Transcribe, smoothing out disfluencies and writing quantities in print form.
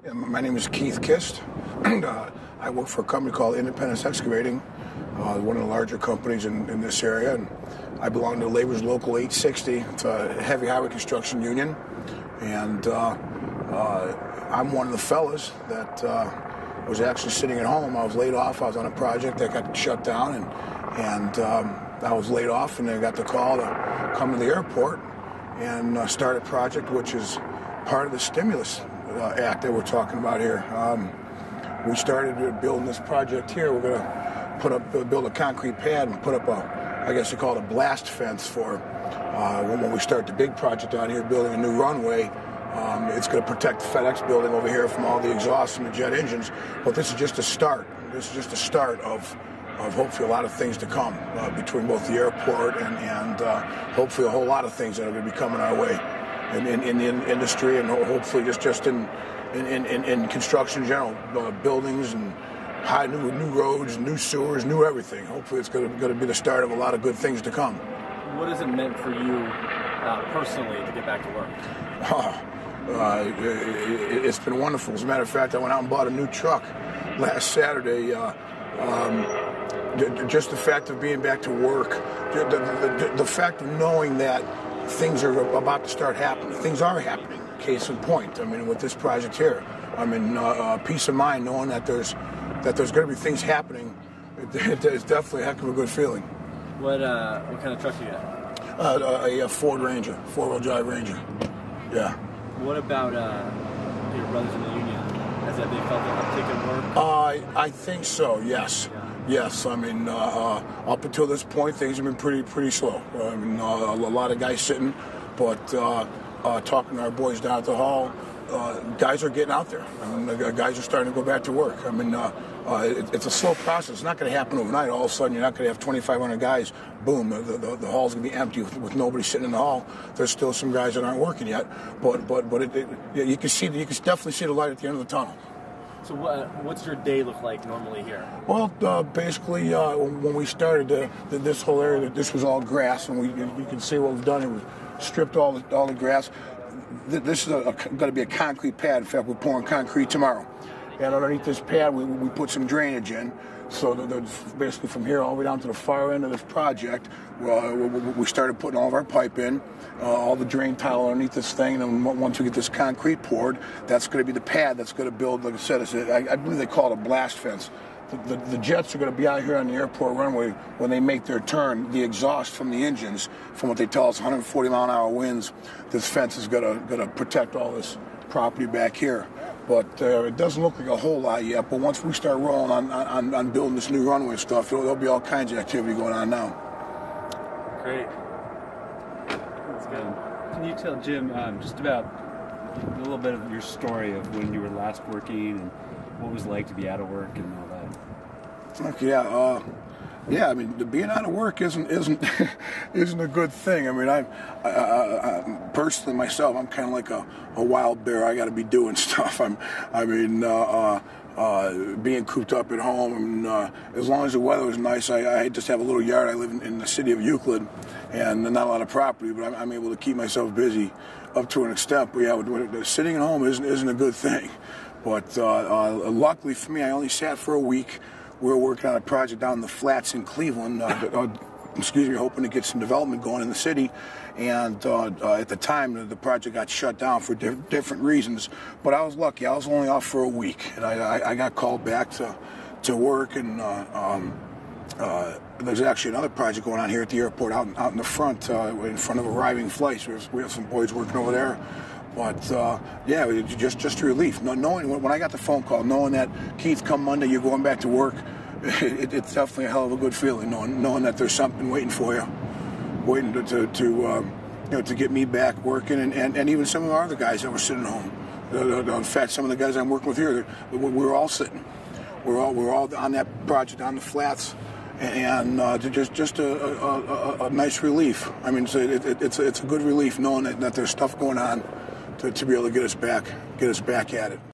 Yeah, my name is Kist, and I work for a company called Independence Excavating, one of the larger companies in this area. And I belong to Labor's Local 860. It's a heavy highway construction union, and I'm one of the fellas that was actually sitting at home. I was laid off. I was on a project that got shut down, and I was laid off, and I got the call to come to the airport and start a project which is part of the stimulus act that we're talking about here. We started building this project here. We're going to build a concrete pad and put up I guess you call it a blast fence for when we start the big project out here, building a new runway. It's going to protect the FedEx building over here from all the exhaust from the jet engines. But this is just a start. This is just a start of hopefully a lot of things to come between both the airport and hopefully a whole lot of things that are going to be coming our way in the industry, and hopefully just in construction in general, buildings and new roads, new sewers, new everything. Hopefully it's going to be the start of a lot of good things to come. What has it meant for you personally to get back to work? It's been wonderful. As a matter of fact, I went out and bought a new truck last Saturday. Just the fact of being back to work, the fact of knowing that things are about to start happening. Things are happening. Case in point. I mean, with this project here, I mean, peace of mind knowing that there's going to be things happening. It's definitely a heck of a good feeling. What kind of truck do you got? A Ford Ranger, four-wheel drive Ranger. Yeah. What about your brothers in the union? Has they felt an uptick in work? I think so. Yes. Yeah. Yes, I mean, up until this point, things have been pretty slow. I mean, a lot of guys sitting, but talking to our boys down at the hall, guys are getting out there. I mean, guys are starting to go back to work. I mean, it's a slow process. It's not going to happen overnight. All of a sudden, you're not going to have 2,500 guys. Boom, the hall's going to be empty with nobody sitting in the hall. There's still some guys that aren't working yet, but you can definitely see the light at the end of the tunnel. So what's your day look like normally here? Well, basically, when we started this whole area, this was all grass, and you can see what we've done. We've stripped all the grass. This is going to be a concrete pad. In fact, we're pouring concrete tomorrow. And underneath this pad, we put some drainage in. So basically from here all the way down to the far end of this project, we started putting all of our pipe in, all the drain tile underneath this thing, and then once we get this concrete poured, that's going to be the pad that's going to build, like I said, I believe they call it a blast fence. The jets are going to be out here on the airport runway when they make their turn. The exhaust from the engines, from what they tell us, 140-mile-an-hour winds, this fence is going to protect all this property back here. But it doesn't look like a whole lot yet. But once we start rolling on building this new runway stuff, there'll be all kinds of activity going on now. Great. That's good. Can you tell Jim just about a little bit of your story of when you were last working and what it was like to be out of work and all that? Okay, yeah. I mean, being out of work isn't a good thing. I mean, I personally myself, I'm kind of like a wild bear. I got to be doing stuff. Being cooped up at home. And, as long as the weather was nice, I just have a little yard. I live in the city of Euclid, and not a lot of property, but I'm able to keep myself busy up to an extent. But yeah, sitting at home isn't a good thing. But luckily for me, I only sat for a week. We were working on a project down in the flats in Cleveland, hoping to get some development going in the city. And at the time, the project got shut down for different reasons. But I was lucky. I was only off for a week. And I got called back to work. And there's actually another project going on here at the airport out in the front, in front of arriving flights. We have some boys working over there. But yeah, just a relief. Knowing when I got the phone call, knowing that Keith, come Monday, you're going back to work, it's definitely a hell of a good feeling. Knowing that there's something waiting for you, waiting to get me back working, and even some of our other guys that were sitting home. In fact, some of the guys I'm working with here, we're all sitting. We're all on that project on the flats. And just a nice relief. I mean, it's a good relief knowing that there's stuff going on to be able to get us back at it.